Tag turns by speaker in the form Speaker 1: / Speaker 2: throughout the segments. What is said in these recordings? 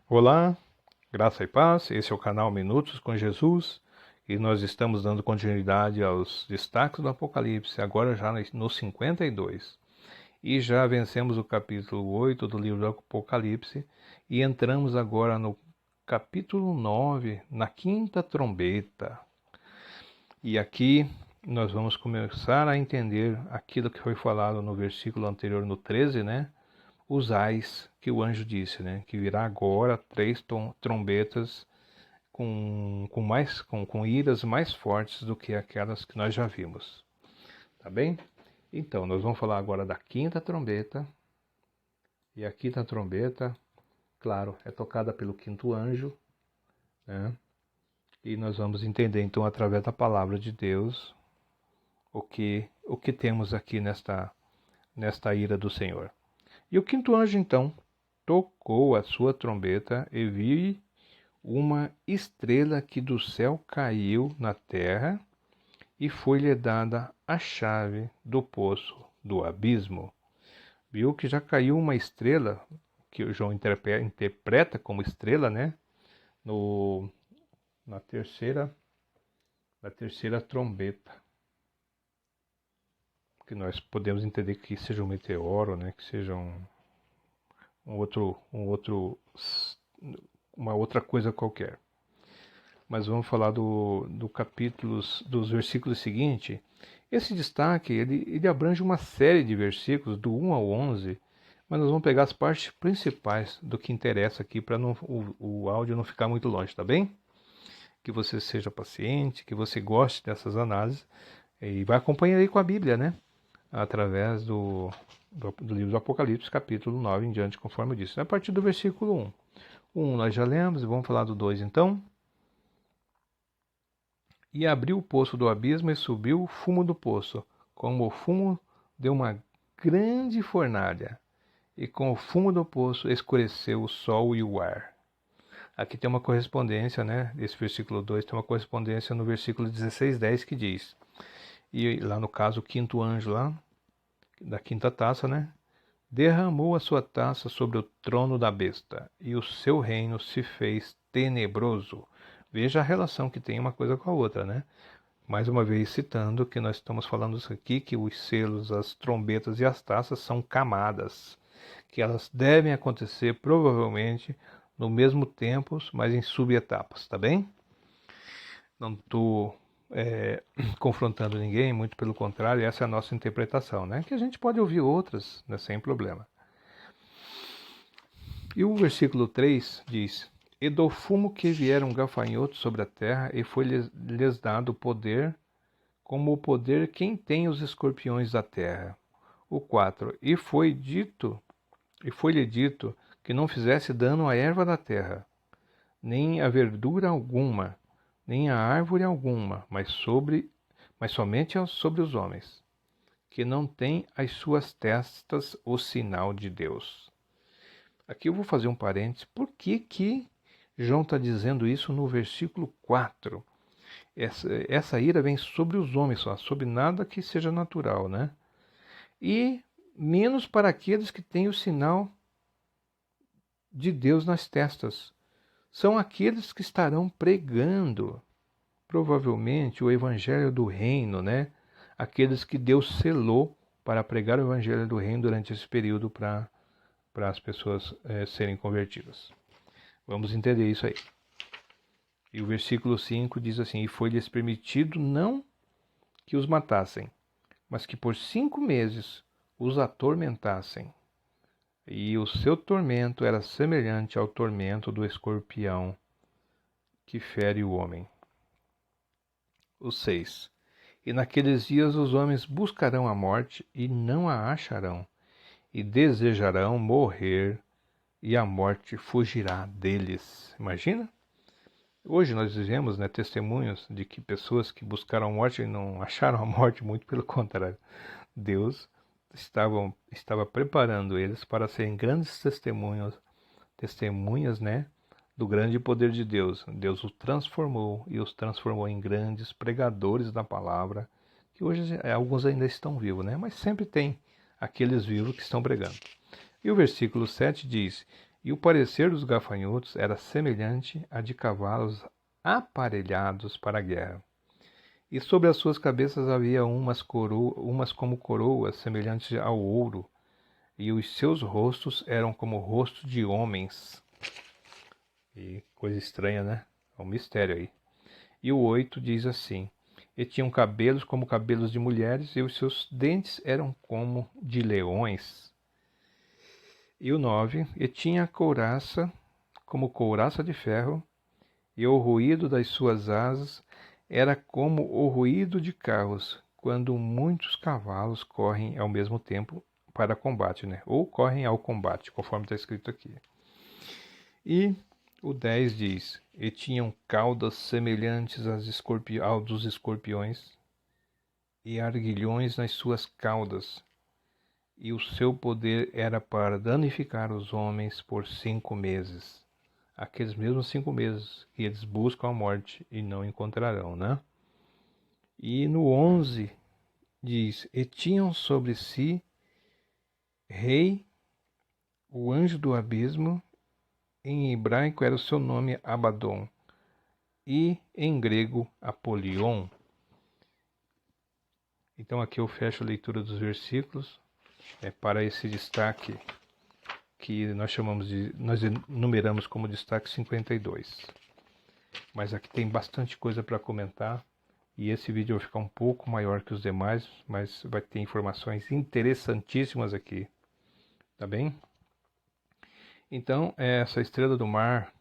Speaker 1: Olá, graça e paz. Esse é o canal Minutos com Jesus e nós estamos dando continuidade aos destaques do Apocalipse, agora já no 52. E já vencemos o capítulo 8 do livro do Apocalipse e entramos agora no capítulo 9, na quinta trombeta. E aqui nós vamos começar a entender aquilo que foi falado no versículo anterior, no 13, né? Os ais que o anjo disse, né? Que virá agora três trombetas com iras mais fortes do que aquelas que nós já vimos. Tá bem? Então, nós vamos falar agora da quinta trombeta. E a quinta trombeta, claro, é tocada pelo quinto anjo, né? E nós vamos entender então através da palavra de Deus o que temos aqui nesta ira do Senhor. E o quinto anjo então tocou a sua trombeta e vi uma estrela que do céu caiu na terra e foi-lhe dada a chave do poço do abismo. Viu que já caiu uma estrela, que o João interpreta como estrela, né? No, na terceira trombeta. Que nós podemos entender que seja um meteoro, né? Que seja uma outra coisa qualquer. Mas vamos falar dos versículos seguintes. Esse destaque, ele abrange uma série de versículos, do 1 ao 11, mas nós vamos pegar as partes principais do que interessa aqui, para o áudio não ficar muito longe, tá bem? Que você seja paciente, que você goste dessas análises, e vai acompanhar aí com a Bíblia, né? Através do livro do Apocalipse, capítulo 9 em diante, conforme eu disse. A partir do versículo 1. O 1 nós já lemos, vamos falar do 2 então. E abriu o poço do abismo e subiu o fumo do poço, como o fumo de uma grande fornalha. E com o fumo do poço escureceu o sol e o ar. Aqui tem uma correspondência, né? Esse versículo 2 tem uma correspondência no versículo 16:10 que diz. E lá no caso, o quinto anjo lá, da quinta taça, né? Derramou a sua taça sobre o trono da besta, e o seu reino se fez tenebroso. Veja a relação que tem uma coisa com a outra, né? Mais uma vez citando que nós estamos falando aqui que os selos, as trombetas e as taças são camadas, que elas devem acontecer provavelmente no mesmo tempo, mas em subetapas, tá bem? Não estou confrontando ninguém, muito pelo contrário, essa é a nossa interpretação, né? Que a gente pode ouvir outras, né, sem problema. E o versículo 3 diz: E do fumo que vieram gafanhotos sobre a terra, e foi-lhes dado poder, como o poder quem tem os escorpiões da terra. O 4. E foi-lhe dito que não fizesse dano à erva da terra, nem a verdura alguma, nem a árvore alguma, mas somente sobre os homens, que não têm as suas testas o sinal de Deus. Aqui eu vou fazer um parênteses. Por que João está dizendo isso no versículo 4? Essa ira vem sobre os homens só, sobre nada que seja natural, né? E menos para aqueles que têm o sinal de Deus nas testas. São aqueles que estarão pregando, provavelmente, o evangelho do reino, né? Aqueles que Deus selou para pregar o evangelho do reino durante esse período para as pessoas serem convertidas. Vamos entender isso aí. E o versículo 5 diz assim: E foi-lhes permitido não que os matassem, mas que por 5 meses os atormentassem. E o seu tormento era semelhante ao tormento do escorpião que fere o homem. O 6. E naqueles dias os homens buscarão a morte e não a acharão, e desejarão morrer, e a morte fugirá deles. Imagina? Hoje nós vivemos, né, testemunhos de que pessoas que buscaram a morte e não acharam a morte, muito pelo contrário. Deus estava preparando eles para serem grandes testemunhas, né, do grande poder de Deus. Deus os transformou e os transformou em grandes pregadores da palavra, que hoje alguns ainda estão vivos, né, mas sempre tem aqueles vivos que estão pregando. E o versículo 7 diz: E o parecer dos gafanhotos era semelhante a de cavalos aparelhados para a guerra. E sobre as suas cabeças havia umas como coroas semelhantes ao ouro, e os seus rostos eram como rostos de homens. E coisa estranha, né? É um mistério aí. E o 8 diz assim: E tinham cabelos como cabelos de mulheres, e os seus dentes eram como de leões. E o 9: E tinha couraça como couraça de ferro, e o ruído das suas asas era como o ruído de carros, quando muitos cavalos correm ao mesmo tempo para combate, né? Ou correm ao combate, conforme está escrito aqui. E o 10 diz: E tinham caudas semelhantes ao dos escorpiões, e arguilhões nas suas caudas, e o seu poder era para danificar os homens por 5 meses. Aqueles mesmos 5 meses que eles buscam a morte e não encontrarão, né? E no 11 diz: E tinham sobre si rei, o anjo do abismo, em hebraico era o seu nome Abaddon, e em grego Apolion. Então aqui eu fecho a leitura dos versículos para esse destaque que nós enumeramos como destaque 52. Mas aqui tem bastante coisa para comentar e esse vídeo vai ficar um pouco maior que os demais, mas vai ter informações interessantíssimas aqui, tá bem? Então, essa estrela do mar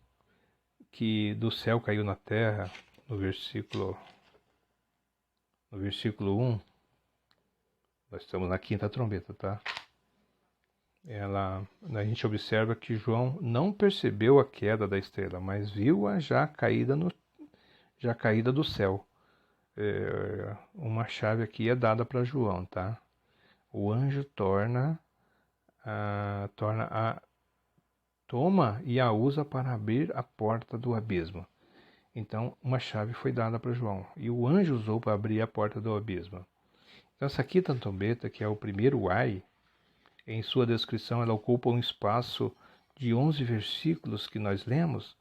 Speaker 1: que do céu caiu na terra, no versículo 1, nós estamos na quinta trombeta, tá? A gente observa que João não percebeu a queda da estrela, mas viu-a já caída do céu. Uma chave aqui é dada para João, tá? O anjo toma e a usa para abrir a porta do abismo. Então, uma chave foi dada para João e o anjo usou para abrir a porta do abismo. Então, essa quinta trombeta, que é o primeiro ai, em sua descrição, ela ocupa um espaço de 11 versículos que nós lemos.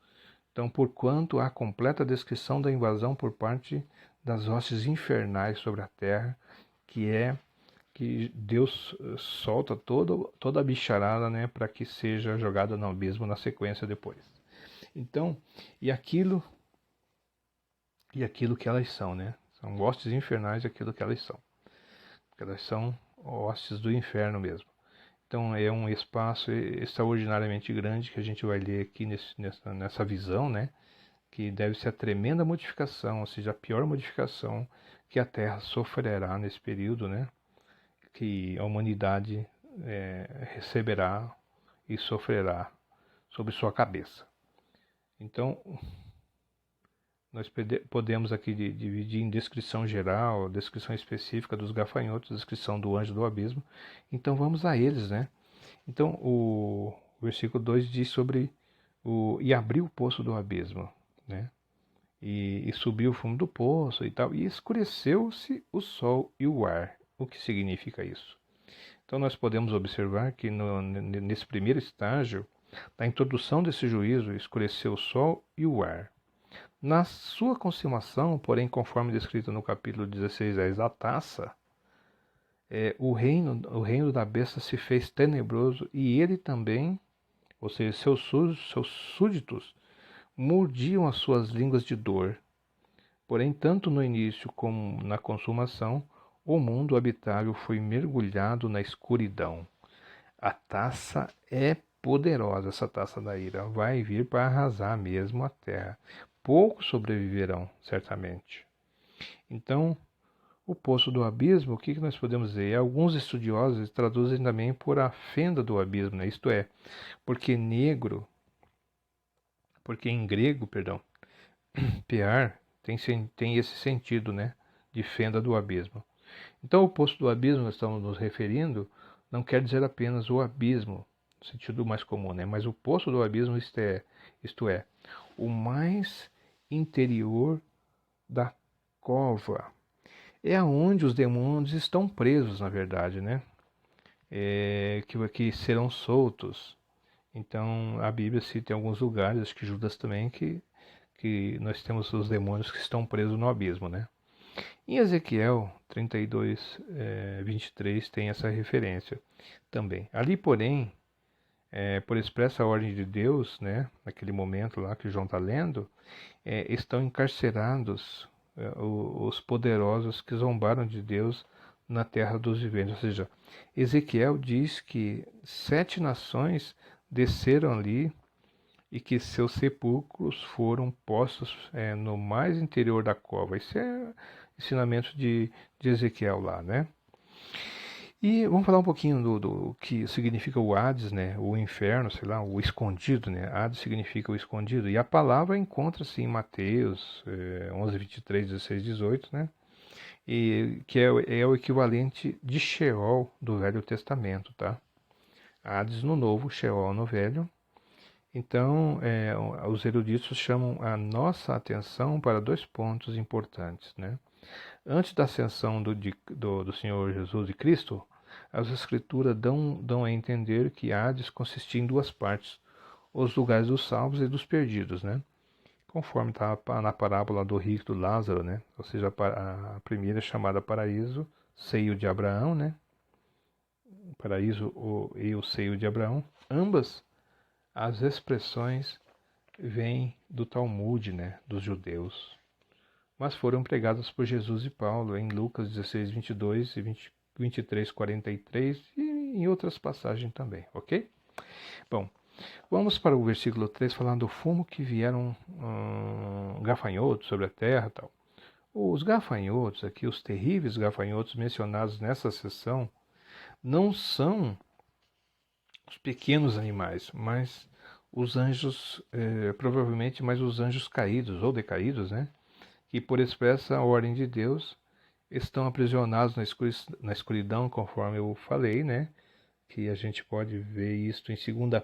Speaker 1: Então, porquanto há completa descrição da invasão por parte das hostes infernais sobre a terra, que Deus solta toda a bicharada, né, para que seja jogada no abismo na sequência depois. Então, e aquilo que elas são, né? São hostes infernais, aquilo que elas são. Elas são hostes do inferno mesmo. Então é um espaço extraordinariamente grande que a gente vai ler aqui nessa visão, né? Que deve ser a tremenda modificação, ou seja, a pior modificação que a Terra sofrerá nesse período, né? Que a humanidade receberá e sofrerá sobre sua cabeça. Então, nós podemos aqui dividir em descrição geral, descrição específica dos gafanhotos, descrição do anjo do abismo. Então vamos a eles, né? Então o versículo 2 diz sobre e abriu o poço do abismo, né? E subiu o fundo do poço e tal, e escureceu-se o sol e o ar. O que significa isso? Então nós podemos observar que nesse primeiro estágio, da introdução desse juízo, escureceu o sol e o ar. Na sua consumação, porém, conforme descrito no capítulo 16, a taça, o reino da besta se fez tenebroso e ele também, ou seja, seus súditos, mordiam as suas línguas de dor. Porém, tanto no início como na consumação, o mundo habitável foi mergulhado na escuridão. A taça é poderosa, essa taça da ira. Vai vir para arrasar mesmo a terra. Poucos sobreviverão, certamente. Então, o poço do abismo, o que nós podemos dizer? Alguns estudiosos traduzem também por a fenda do abismo, né? Isto é, porque em grego, pear tem esse sentido, né? De fenda do abismo. Então, o poço do abismo, nós estamos nos referindo, não quer dizer apenas o abismo, no sentido mais comum, né? Mas o poço do abismo, isto é, o mais interior da cova. É onde os demônios estão presos, na verdade, né? Que serão soltos. Então a Bíblia cita em alguns lugares, acho que Judas também, que nós temos os demônios que estão presos no abismo, né? Em Ezequiel 32, 23 tem essa referência também. Ali, porém, por expressa ordem de Deus, né, naquele momento lá que João está lendo, estão encarcerados os poderosos que zombaram de Deus na terra dos viventes. Ou seja, Ezequiel diz que 7 nações desceram ali e que seus sepulcros foram postos no mais interior da cova. Isso é ensinamento de Ezequiel lá, né? E vamos falar um pouquinho do que significa o Hades, né? O inferno, sei lá, o escondido, né? Hades significa o escondido. E a palavra encontra-se em Mateus 11, 23, 16, 18, né? E que é o equivalente de Sheol do Velho Testamento, tá? Hades no Novo, Sheol no Velho. Então, os eruditos chamam a nossa atenção para 2 pontos importantes, né? Antes da ascensão do Senhor Jesus e Cristo, as Escrituras dão a entender que Hades consistia em 2 partes, os lugares dos salvos e dos perdidos, né? Conforme está na parábola do rico do Lázaro, né? Ou seja, a primeira é chamada paraíso, seio de Abraão, né? Paraíso e o seio de Abraão. Ambas as expressões vêm do Talmud, né? Dos judeus, mas foram pregadas por Jesus e Paulo em Lucas 16, 22 e 23, 43 e em outras passagens também, ok? Bom, vamos para o versículo 3, falando do fumo que vieram gafanhotos sobre a terra e tal. Os gafanhotos aqui, os terríveis gafanhotos mencionados nessa seção, não são os pequenos animais, mas os anjos, provavelmente mais os anjos caídos ou decaídos, né? Que por expressa ordem de Deus estão aprisionados na escuridão, conforme eu falei, né? Que a gente pode ver isto em 2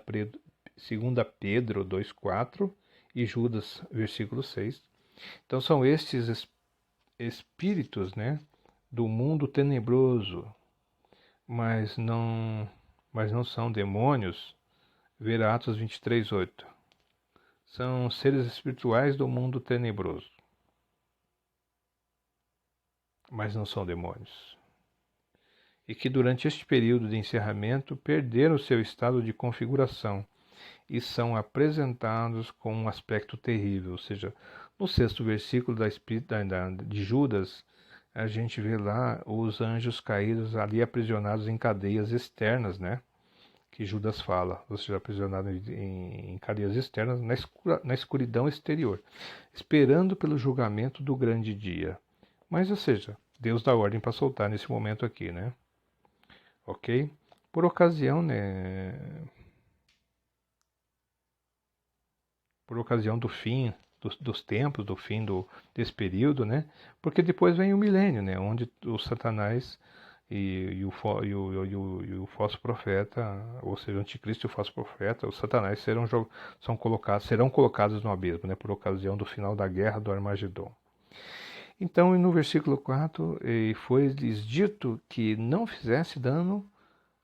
Speaker 1: Pedro 2,4 e Judas, versículo 6. Então são estes espíritos, né? Do mundo tenebroso, mas não são demônios. Ver Atos 23:8. São seres espirituais do mundo tenebroso, mas não são demônios. E que durante este período de encerramento perderam seu estado de configuração e são apresentados com um aspecto terrível. Ou seja, no 6º versículo de Judas, a gente vê lá os anjos caídos ali aprisionados em cadeias externas, né? Que Judas fala, ou seja, aprisionado em cadeias externas na escuridão exterior, esperando pelo julgamento do grande dia. Mas, ou seja, Deus dá ordem para soltar nesse momento aqui, né? Ok? Por ocasião, né? Por ocasião do fim dos tempos, do fim desse período, né? Porque depois vem o milênio, né? Onde o Satanás e o falso profeta, ou seja, o anticristo e o falso profeta, o Satanás serão colocados no abismo, né? Por ocasião do final da guerra do Armagedon. Então, no versículo 4, foi-lhes dito que não fizesse dano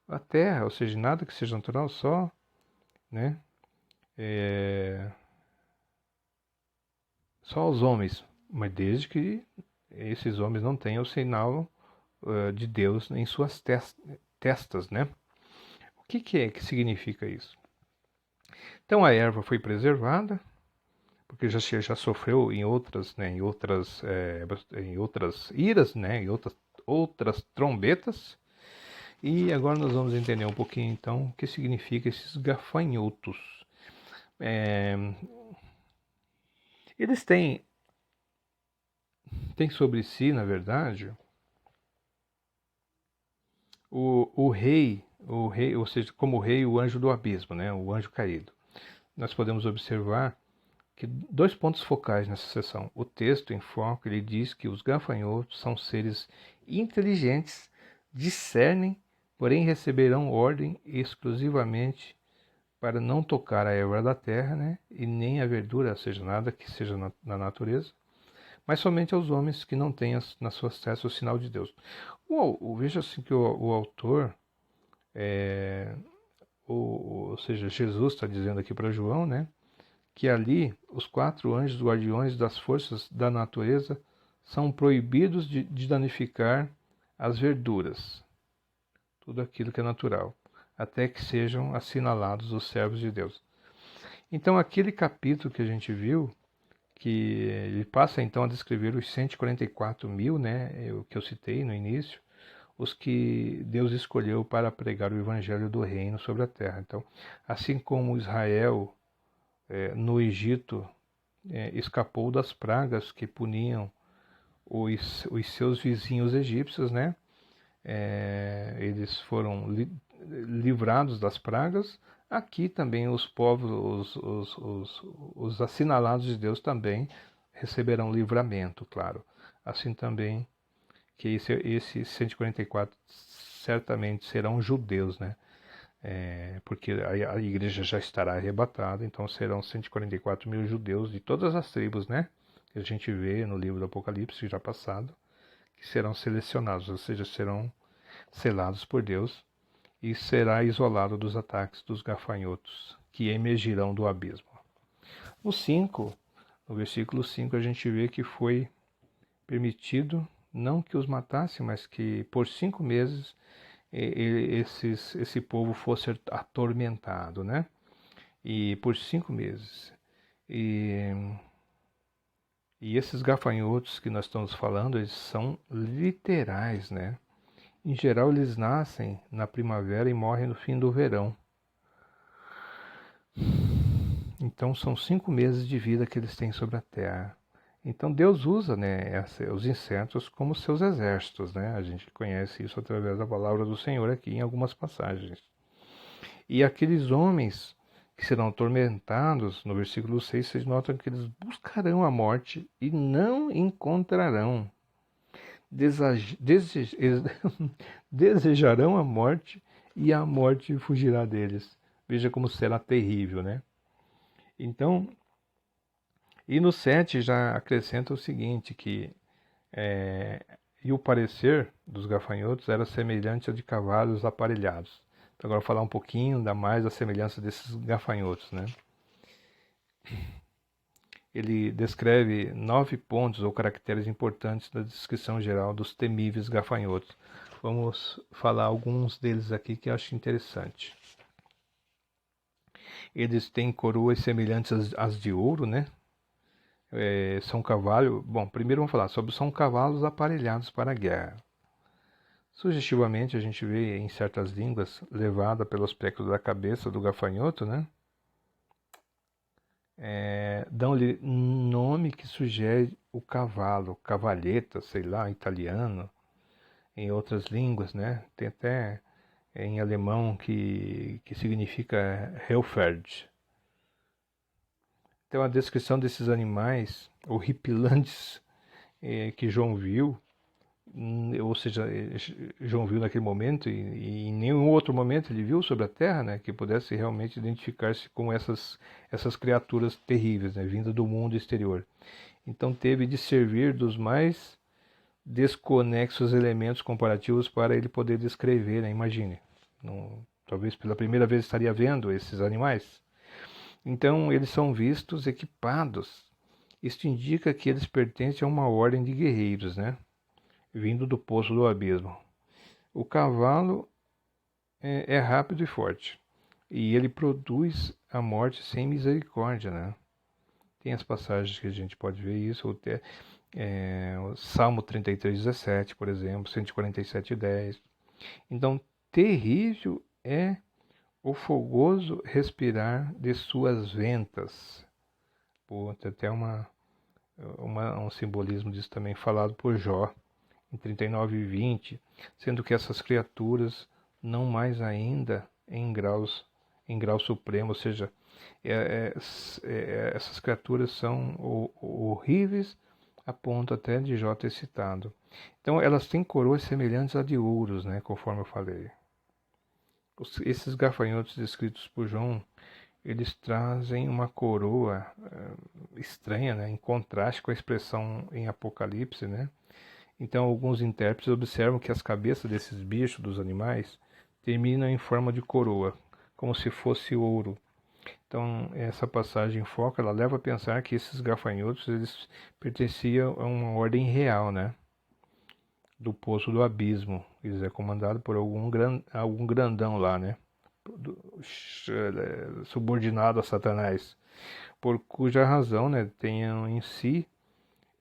Speaker 1: à terra, ou seja, nada que seja natural, só, né? Só aos homens, mas desde que esses homens não tenham o sinal de Deus em suas testas, né? O que significa isso? Então a erva foi preservada, porque já sofreu em outras, né, em outras iras, né, em outras trombetas. E agora nós vamos entender um pouquinho então o que significa esses gafanhotos. Eles têm sobre si, na verdade, o rei, ou seja, como o rei, o anjo do abismo, né, o anjo caído. Nós podemos observar que 2 pontos focais nessa seção. O texto em foco, ele diz que os gafanhotos são seres inteligentes, discernem, porém receberão ordem exclusivamente para não tocar a erva da terra, né, e nem a verdura, ou seja, nada que seja na natureza, mas somente aos homens que não tenham nas suas testas o sinal de Deus. Veja assim que o autor ou seja, Jesus está dizendo aqui para João, né, que ali os 4 anjos guardiões das forças da natureza são proibidos de danificar as verduras, tudo aquilo que é natural, até que sejam assinalados os servos de Deus. Então, aquele capítulo que a gente viu, que ele passa então a descrever os 144 mil, né, o que eu citei no início, os que Deus escolheu para pregar o evangelho do reino sobre a terra. Então, assim como Israel no Egito escapou das pragas que puniam os seus vizinhos egípcios, né? Eles foram livrados das pragas. Aqui também os povos, os assinalados de Deus também receberão livramento, claro. Assim também que esses 144 certamente serão judeus, né? Porque a igreja já estará arrebatada, então serão 144 mil judeus de todas as tribos, né? Que a gente vê no livro do Apocalipse já passado, que serão selecionados, ou seja, serão selados por Deus e será isolado dos ataques dos gafanhotos que emergirão do abismo. No versículo 5, a gente vê que foi permitido não que os matasse, mas que por 5 meses esse povo fosse atormentado, né? E por 5 meses. E esses gafanhotos que nós estamos falando, eles são literais, né? Em geral, eles nascem na primavera e morrem no fim do verão. Então, são 5 meses de vida que eles têm sobre a terra. Então, Deus usa, né, os insetos como seus exércitos, né? A gente conhece isso através da palavra do Senhor aqui em algumas passagens. E aqueles homens que serão atormentados, no versículo 6, vocês notam que eles buscarão a morte e não encontrarão. Desejarão a morte e a morte fugirá deles. Veja como será terrível, né? Então, e no 7 já acrescenta o seguinte, que e o parecer dos gafanhotos era semelhante ao de cavalos aparelhados. Então, agora vou falar um pouquinho ainda mais da semelhança desses gafanhotos, né? Ele descreve 9 pontos ou caracteres importantes da descrição geral dos temíveis gafanhotos. Vamos falar alguns deles aqui que eu acho interessante. Eles têm coroas semelhantes às de ouro, né? São cavalos. Bom, primeiro vamos falar sobre são cavalos aparelhados para a guerra. Sugestivamente a gente vê em certas línguas levada pelo aspecto da cabeça do gafanhoto, né? Dão-lhe um nome que sugere o cavalo, cavalheta, sei lá, italiano, em outras línguas, né? Tem até em alemão que significa Helferd. Então a descrição desses animais horripilantes que João viu, ou seja, João viu naquele momento e em nenhum outro momento ele viu sobre a Terra, né, que pudesse realmente identificar-se com essas criaturas terríveis, né, vindas do mundo exterior. Então teve de servir dos mais desconexos elementos comparativos para ele poder descrever, né, imagine. Talvez pela primeira vez estaria vendo esses animais. Então eles são vistos equipados. Isto indica que eles pertencem a uma ordem de guerreiros, né? Vindo do poço do abismo. O cavalo é rápido e forte. E ele produz a morte sem misericórdia, né? Tem as passagens que a gente pode ver isso. O Salmo 33:17, por exemplo, 147:10. Então, terrível é o fogoso respirar de suas ventas. Tem até um simbolismo disso também falado por Jó, em 39:20, sendo que essas criaturas não mais ainda em grau supremo, ou seja, essas criaturas são horríveis a ponto até de Jó ter citado. Então elas têm coroas semelhantes a de ouros, né, conforme eu falei. Esses gafanhotos descritos por João, eles trazem uma coroa estranha, né, em contraste com a expressão em Apocalipse, né? Então, alguns intérpretes observam que as cabeças desses bichos, dos animais, terminam em forma de coroa, como se fosse ouro. Então, essa passagem foca, ela leva a pensar que esses gafanhotos, eles pertenciam a uma ordem real, né? Do poço do abismo. Eles é comandado por algum grandão lá, né? Subordinado a Satanás. Por cuja razão, né,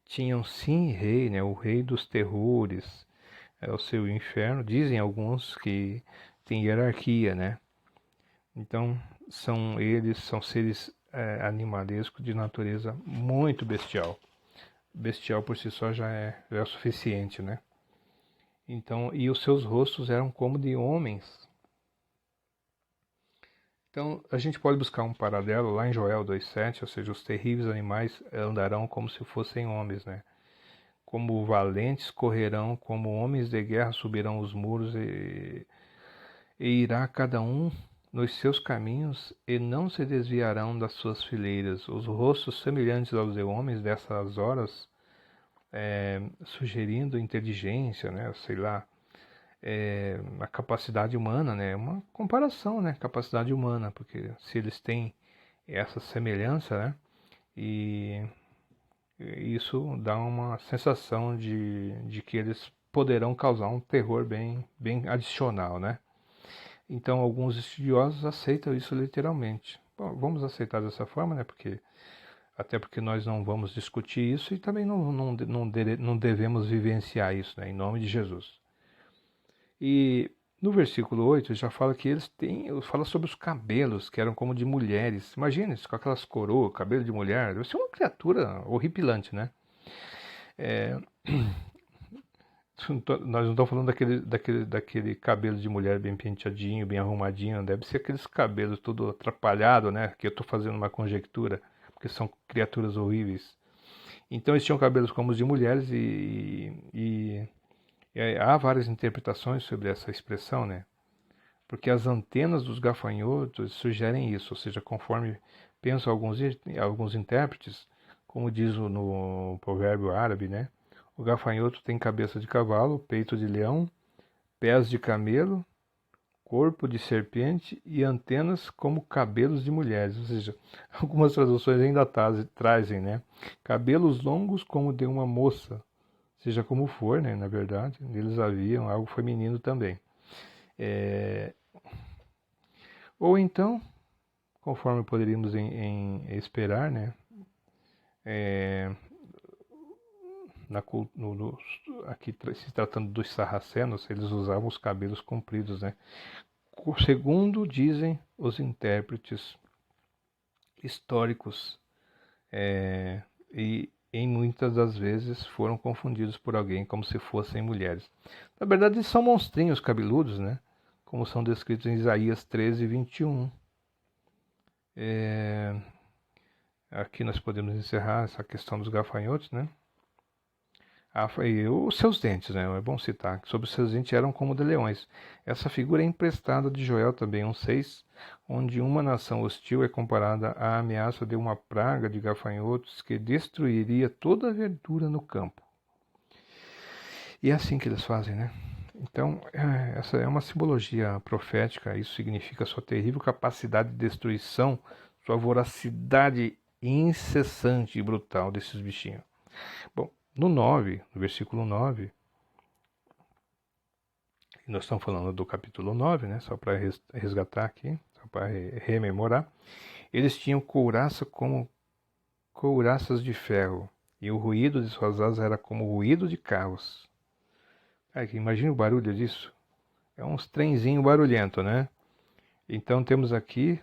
Speaker 1: tinham sim rei, né, o rei dos terrores, é o seu inferno. Dizem alguns que tem hierarquia, né? Então, são seres animalescos de natureza muito bestial. Bestial por si só já é o suficiente, né? Então, e os seus rostos eram como de homens. Então, a gente pode buscar um paralelo lá em Joel 2,7, ou seja, os terríveis animais andarão como se fossem homens, né? Como valentes correrão, como homens de guerra subirão os muros e irá cada um nos seus caminhos e não se desviarão das suas fileiras. Os rostos semelhantes aos de homens dessas horas, sugerindo inteligência, né? Sei lá, a capacidade humana, né? Uma comparação, né? Capacidade humana, porque se eles têm essa semelhança, né? E isso dá uma sensação de que eles poderão causar um terror bem adicional, né? Então, alguns estudiosos aceitam isso literalmente. Bom, vamos aceitar dessa forma, né? Até porque nós não vamos discutir isso e também não devemos vivenciar isso, né? Em nome de Jesus. E no versículo 8 já fala que fala sobre os cabelos, que eram como de mulheres. Imagina isso, com aquelas coroas, cabelo de mulher. Deve ser uma criatura horripilante, né? É, nós não estamos falando daquele cabelo de mulher bem penteadinho, bem arrumadinho. Deve ser aqueles cabelos todo atrapalhado, né? Que eu estou fazendo uma conjectura, porque são criaturas horríveis. Então eles tinham cabelos como os de mulheres e há várias interpretações sobre essa expressão, né? Porque as antenas dos gafanhotos sugerem isso, ou seja, conforme pensam alguns intérpretes, como diz no provérbio árabe, né? O gafanhoto tem cabeça de cavalo, peito de leão, pés de camelo, corpo de serpente e antenas como cabelos de mulheres. Ou seja, algumas traduções ainda trazem, né? Cabelos longos como de uma moça. Seja como for, né? Na verdade, neles haviam algo feminino também. Ou então, conforme poderíamos esperar, né? Aqui se tratando dos sarracenos, eles usavam os cabelos compridos, né? Segundo dizem os intérpretes históricos, e em muitas das vezes foram confundidos por alguém como se fossem mulheres. Na verdade, eles são monstrinhos cabeludos, né? Como são descritos em Isaías 13:21. Aqui nós podemos encerrar essa questão dos gafanhotos, né? E os seus dentes, né? É bom citar que sobre os seus dentes eram como de leões. Essa figura é emprestada de Joel também, 1:6, onde uma nação hostil é comparada à ameaça de uma praga de gafanhotos que destruiria toda a verdura no campo. E é assim que eles fazem, né? Então, essa é uma simbologia profética. Isso significa sua terrível capacidade de destruição, sua voracidade incessante e brutal desses bichinhos. Bom, no versículo 9, nós estamos falando do capítulo 9, né? Só para resgatar aqui, só para rememorar. Eles tinham couraça como couraças de ferro, e o ruído de suas asas era como o ruído de carros. Imagina o barulho disso. É uns trenzinho barulhento, né? Então temos aqui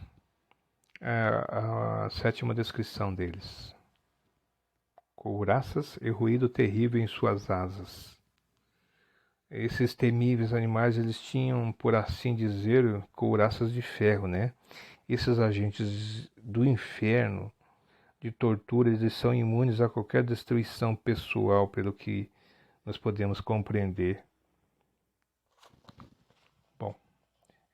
Speaker 1: a sétima descrição deles. Couraças e ruído terrível em suas asas. Esses temíveis animais, eles tinham, por assim dizer, couraças de ferro, né? Esses agentes do inferno, de tortura, eles são imunes a qualquer destruição pessoal, pelo que nós podemos compreender. Bom,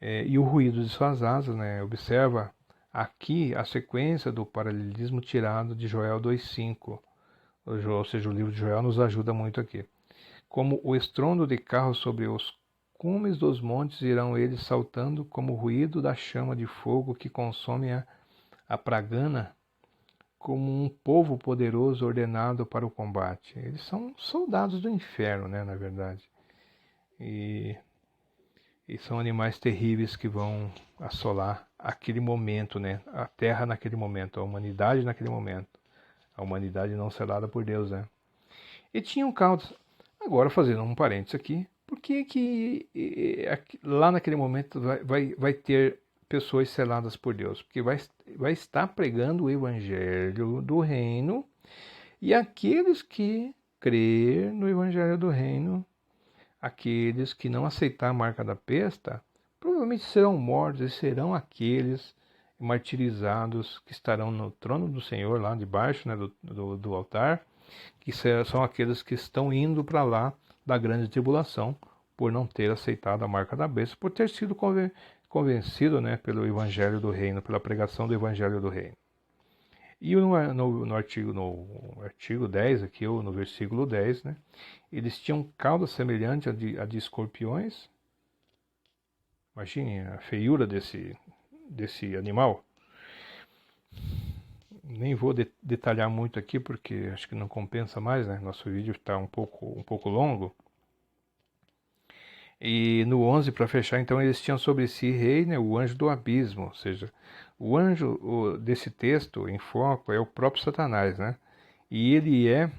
Speaker 1: e o ruído de suas asas, né? Observa aqui a sequência do paralelismo tirado de Joel 2:5. Ou seja, o livro de Joel nos ajuda muito aqui. Como o estrondo de carros sobre os cumes dos montes irão eles saltando como o ruído da chama de fogo que consome a pragana, como um povo poderoso ordenado para o combate. Eles são soldados do inferno, né, na verdade. E são animais terríveis que vão assolar aquele momento, né? A Terra naquele momento, a humanidade naquele momento. A humanidade não selada por Deus, né? E tinham caudas. Agora, fazendo um parênteses aqui, por que lá naquele momento vai ter pessoas seladas por Deus? Porque vai estar pregando o evangelho do reino, e aqueles que crer no evangelho do reino, aqueles que não aceitar a marca da besta, provavelmente serão mortos, e serão aqueles martirizados que estarão no trono do Senhor, lá debaixo, né, do altar, que são aqueles que estão indo para lá da grande tribulação, por não ter aceitado a marca da besta, por ter sido convencido, né, pelo evangelho do reino, pela pregação do evangelho do reino. E no artigo 10, aqui, ou no versículo 10, né, eles tinham cauda semelhante a de escorpiões. Imagine a feiura desse animal. Nem vou detalhar muito aqui, porque acho que não compensa mais, né? Nosso vídeo está um pouco longo. E no 11, para fechar, então, eles tinham sobre si rei, né, o anjo do abismo. Ou seja, o anjo desse texto em foco é o próprio Satanás, né? E ele é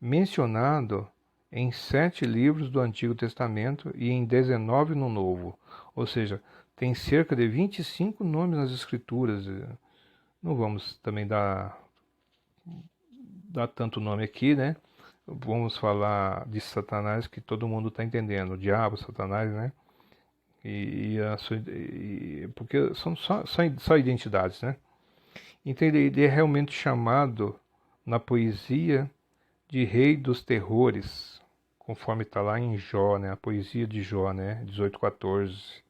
Speaker 1: mencionado em 7 livros do Antigo Testamento e em 19 no Novo. Ou seja, tem cerca de 25 nomes nas Escrituras. Não vamos também dar tanto nome aqui, né? Vamos falar de Satanás, que todo mundo está entendendo. O diabo, Satanás, né? Porque são só identidades, né? Então ele é realmente chamado na poesia de rei dos terrores, conforme está lá em Jó, né? A poesia de Jó, né? 18:14.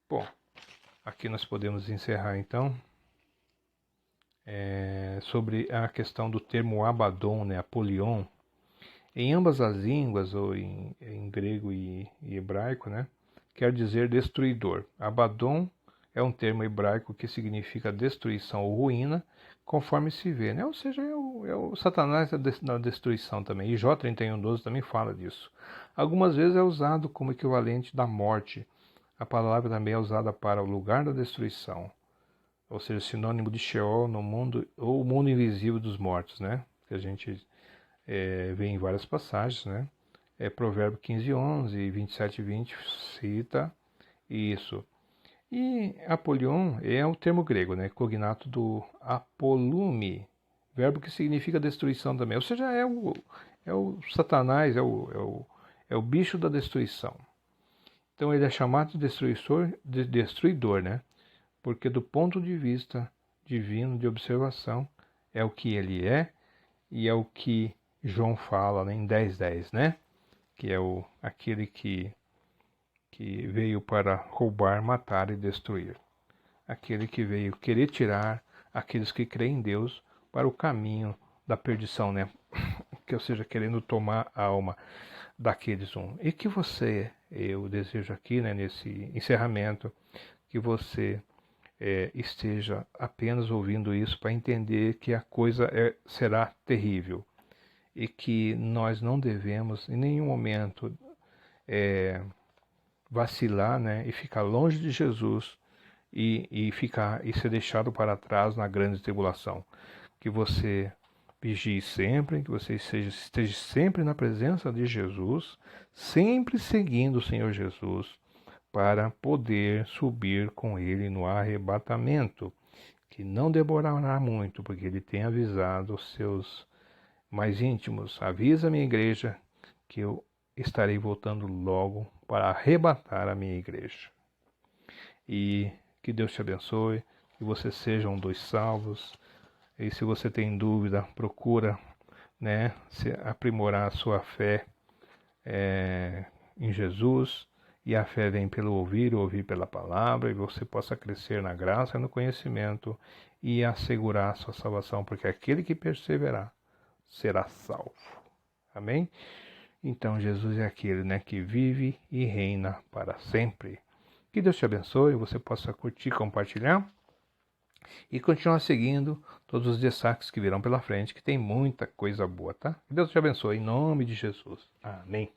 Speaker 1: Bom, aqui nós podemos encerrar então. Sobre a questão do termo Abaddon, né? Apolion. Em ambas as línguas, ou em grego e hebraico, né? Quer dizer destruidor. Abaddon é um termo hebraico que significa destruição ou ruína, conforme se vê, né? Ou seja, é o Satanás da destruição também. E Jó 31:12 também fala disso. Algumas vezes é usado como equivalente da morte. A palavra também é usada para o lugar da destruição, ou seja, sinônimo de Sheol no mundo, ou o mundo invisível dos mortos, né? Que a gente vê em várias passagens, né? Provérbio 15:11 e 27:20 cita isso. E Apolion é o termo grego, né? Cognato do apolume, verbo que significa destruição também. Ou seja, é o Satanás, é o bicho da destruição. Então ele é chamado de destruidor, né? Porque do ponto de vista divino de observação é o que ele é, e é o que João fala, né, em 10:10, né? Que é aquele que veio para roubar, matar e destruir. Aquele que veio querer tirar aqueles que creem em Deus para o caminho da perdição, né? Que, ou seja, querendo tomar a alma daqueles um. E que eu desejo aqui, né, nesse encerramento, que você esteja apenas ouvindo isso para entender que a coisa será terrível, e que nós não devemos em nenhum momento vacilar, né, e ficar longe de Jesus e ser deixado para trás na grande tribulação. Que você vigie sempre, que você esteja sempre na presença de Jesus, sempre seguindo o Senhor Jesus, para poder subir com ele no arrebatamento, que não demorará muito, porque ele tem avisado os seus mais íntimos. Avisa a minha igreja que eu estarei voltando logo para arrebatar a minha igreja. E que Deus te abençoe, que você seja um dos salvos. E se você tem dúvida, procura, né, aprimorar a sua fé em Jesus. E a fé vem pelo ouvir, ouvir pela palavra, e você possa crescer na graça e no conhecimento e assegurar a sua salvação, porque aquele que perseverar será salvo. Amém? Então Jesus é aquele, né, que vive e reina para sempre. Que Deus te abençoe, você possa curtir, compartilhar e continuar seguindo todos os destaques que virão pela frente, que tem muita coisa boa, tá? Que Deus te abençoe, em nome de Jesus. Amém.